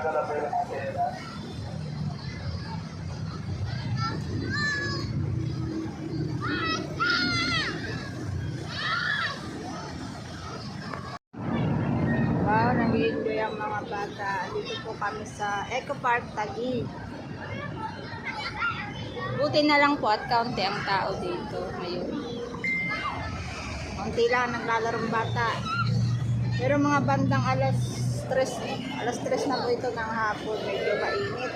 Wow, nag-enjoy ang mga bata. Dito po kami sa Eco Park Taguig. Buti na lang po at kaunti ang tao dito ngayon. Kaunti lang naglalarong bata. Pero mga bandang alas 3 na po ito ng hapon. Medyo mainit.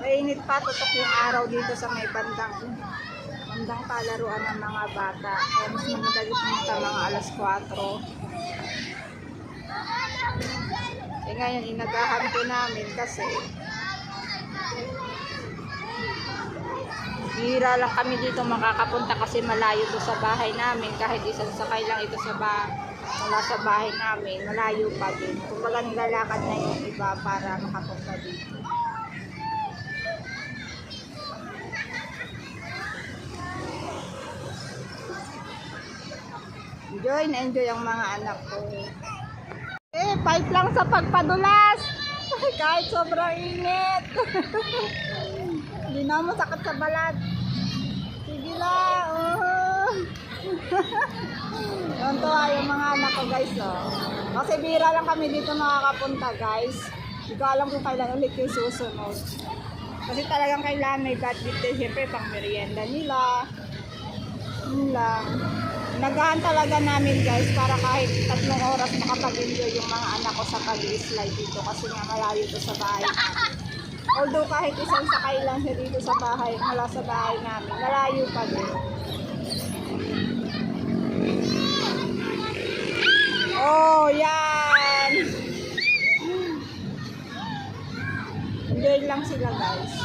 Mainit pa, tutok yung araw dito sa may bandang palaruan ng mga bata. Kaya mas madali pumunta mga alas 4. Eh ngayon, inagahan po namin kasi bihira lang kami dito makakapunta kasi malayo to sa bahay namin. Kahit isang sakay lang ito mula sa bahay namin, malayo pa din. Kumbaga nilalakad na yung iba para makapunta dito. Enjoy na enjoy ang mga anak ko. Fight lang sa pagpadulas. Kahit sobrang init. Hindi na masakit sa balat. Sige lang. Tuntua yung mga anak ko guys. Kasi bira lang kami dito nakakapunta guys. Hindi ko alam kung kailan ulit yung susunod. Kasi talagang kailangan may budget din. Siyempre pang merienda nila. Yun lang. Nagahan talaga namin guys para kahit 3 oras makapag-enjoy yung mga anak ko sa pag-i-slide dito kasi nga malayo ito sa bahay. Although kahit isang sakay lang siya dito sa bahay, mula sa bahay namin, malayo pa din. Oh, yan! Enjoy lang sila guys.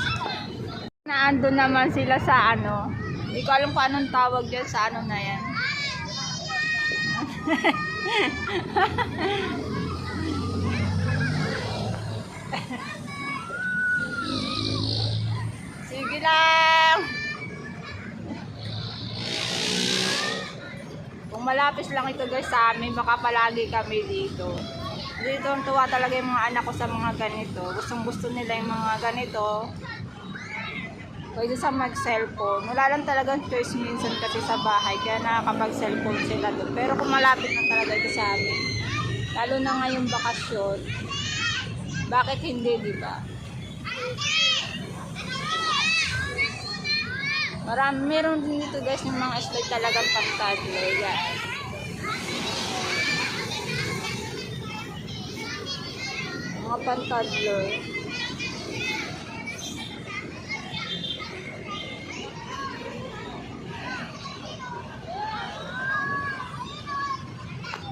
Naandun naman sila sa ano. Hindi ko alam kung anong tawag dyan sa ano na yan. Sige lang. Kung malapis lang ito guys sa amin, baka palagi kami dito. Dito ang tuwa talaga yung mga anak ko sa mga ganito. Gustong gusto nila yung mga ganito. Pwede sa mag-cellphone. Wala lang talagang choice minsan kasi sa bahay. Kaya nakakapag-cellphone sila doon. Pero kung malapit na talaga ito sa amin. Lalo na ngayong bakasyon. Bakit hindi, di ba? Meron din dito guys yung mga slide talagang pang-toddler. Yan. Mga pang-toddler.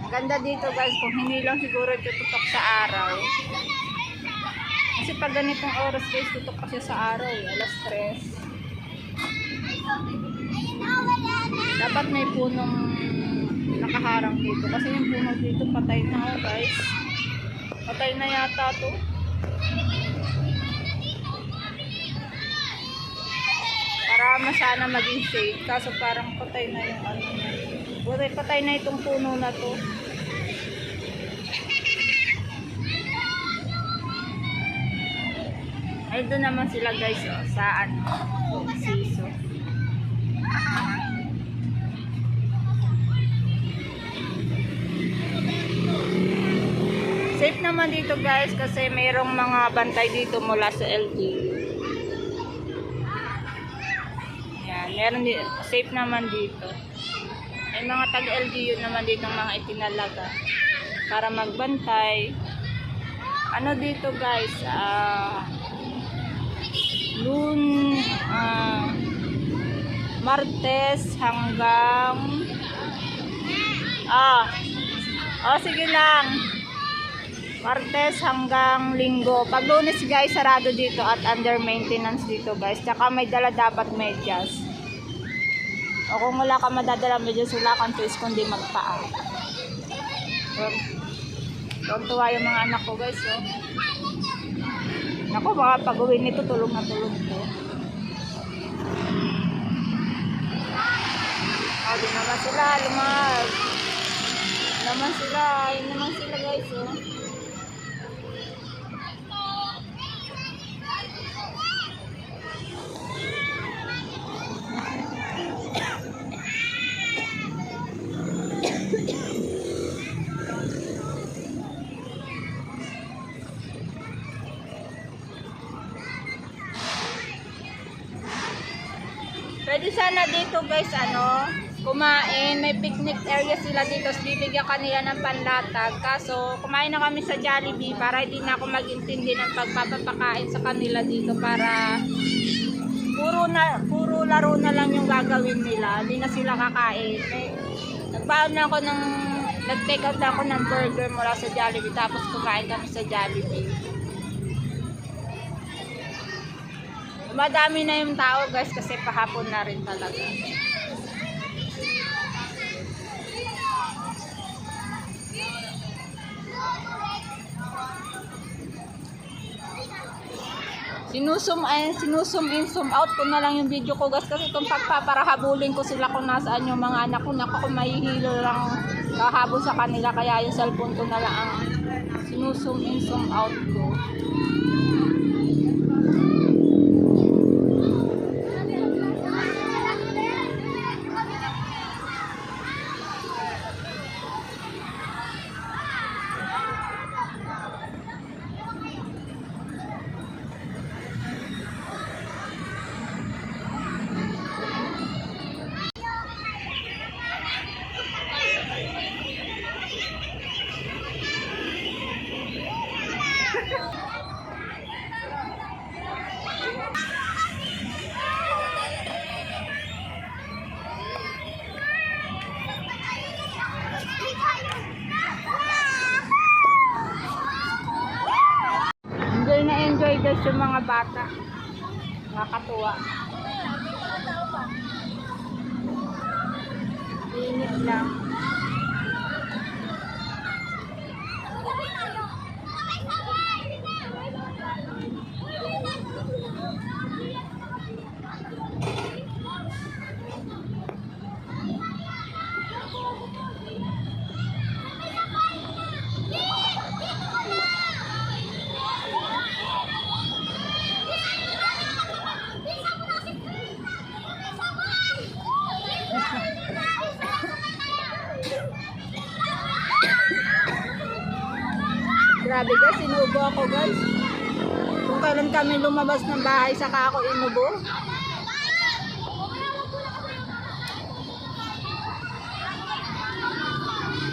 Ganda dito guys, kung hindi lang siguro ito tutok sa araw. Kasi pag ganitong oras guys, tutok kasi sa araw, alas 3. Dapat may punong nakaharang dito. Kasi yung puno dito patay na guys. Patay na yata to. Para sana maging shade. Kaso parang patay na yung ano. Patay na itong puno na to. Ay, doon naman sila guys, oh, sa ano, siso. Safe naman dito guys kasi mayroong mga bantay dito mula sa LGU. Yan, meron dito, safe naman dito. May mga taga-LGU naman dito mga itinalaga para magbantay. Ano dito guys, Martes hanggang sige lang. Martes hanggang Linggo. Pag Lunes guys, sarado dito at under maintenance dito guys. Tsaka may dala dapat medyas. O kung wala ka madadala medyas, wala kang choice kundi magpaa. Tuntua yung mga anak ko guys, oh. Naku, baka pag-uwi nito tulog na tulog po. Di naman sila lumag. Naman sila, yun naman sila guys, oh. Pwede sana dito guys, kumain. May picnic area sila dito. Bibigyan kanila ng panlatag. Kaso, kumain na kami sa Jollibee para hindi na ako mag-intindi ng pagpapakain sa kanila dito para puro laro na lang yung gagawin nila. Hindi na sila kakain. Nagbaon na ako nag-take out na ako ng burger mula sa Jollibee. Tapos kumain kami sa Jollibee. Madami na yung tao guys kasi pahapon na rin talaga. Sinusum in, zoom out ko na lang yung video ko guys kasi kung pagpaparahabulin ko sila kung nasaan yung mga anak ko, naku, mahihilo lang kahabol sa kanila kaya yung cellphone ko na lang ang sinusum in, zoom out ko. Enjoy guys yung mga bata. Nakakatuwa. Init lang. Grabe guys, inubo ako guys. Kung kailan kami lumabas ng bahay, saka ako inubo.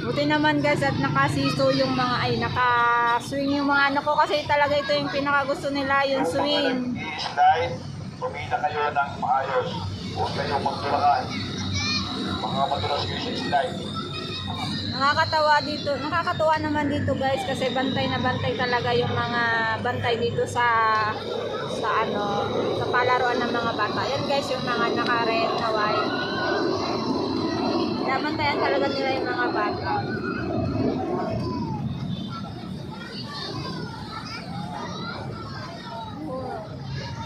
Buti naman guys at nakasiso yung mga naka-swing yung mga anak ko kasi talaga ito yung pinakagusto nila, yung swing. Pumila kayo ng maayos. Huwag kayong magtulakan. Mga madulas kayo sa slide. Nakakatawa naman dito guys kasi bantay na bantay talaga yung mga bantay dito sa palaruan ng mga bata. Yan guys yung mga naka-red na white. Nabantayan talaga nila yung mga bata.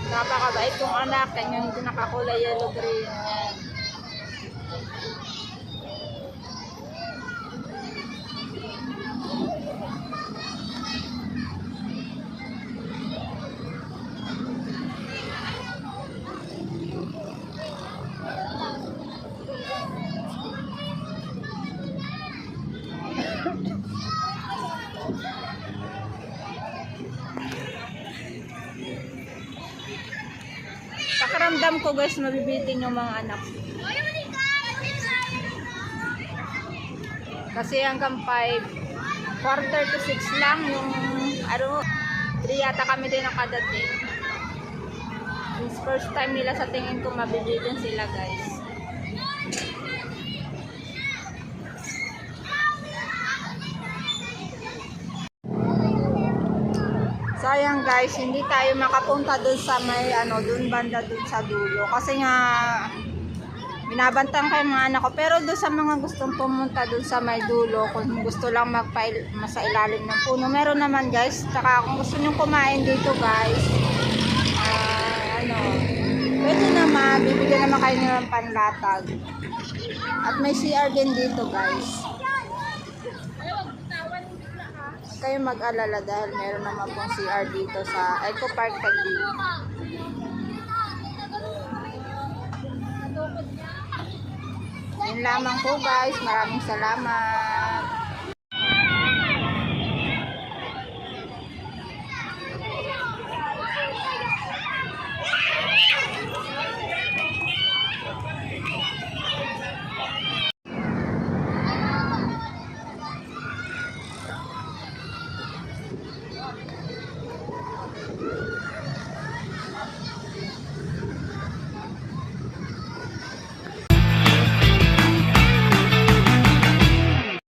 Napakabait kong anak, yung nakakulay yellow green. Pakiramdam ko guys, mabibitin yung mga anak. Kasi hanggang 5, quarter to 6 lang yung 3 yata kami din nakadating. It's first time nila sa tingin ko mabibitin sila guys. Sayang guys, hindi tayo makapunta dun sa may dun banda dun sa dulo. Kasi nga binabantang kayo mga anak ko. Pero dun sa mga gustong pumunta dun sa may dulo, kung gusto lang sa ilalim ng puno, meron naman guys. Tsaka kung gusto nyo kumain dito guys, pwede naman, bibigyan naman kayo ng panlatag. At may CR din dito guys. kayong mag-alala dahil meron naman pong CR dito sa Eco Park Taguig. Yun lamang po guys. Maraming salamat.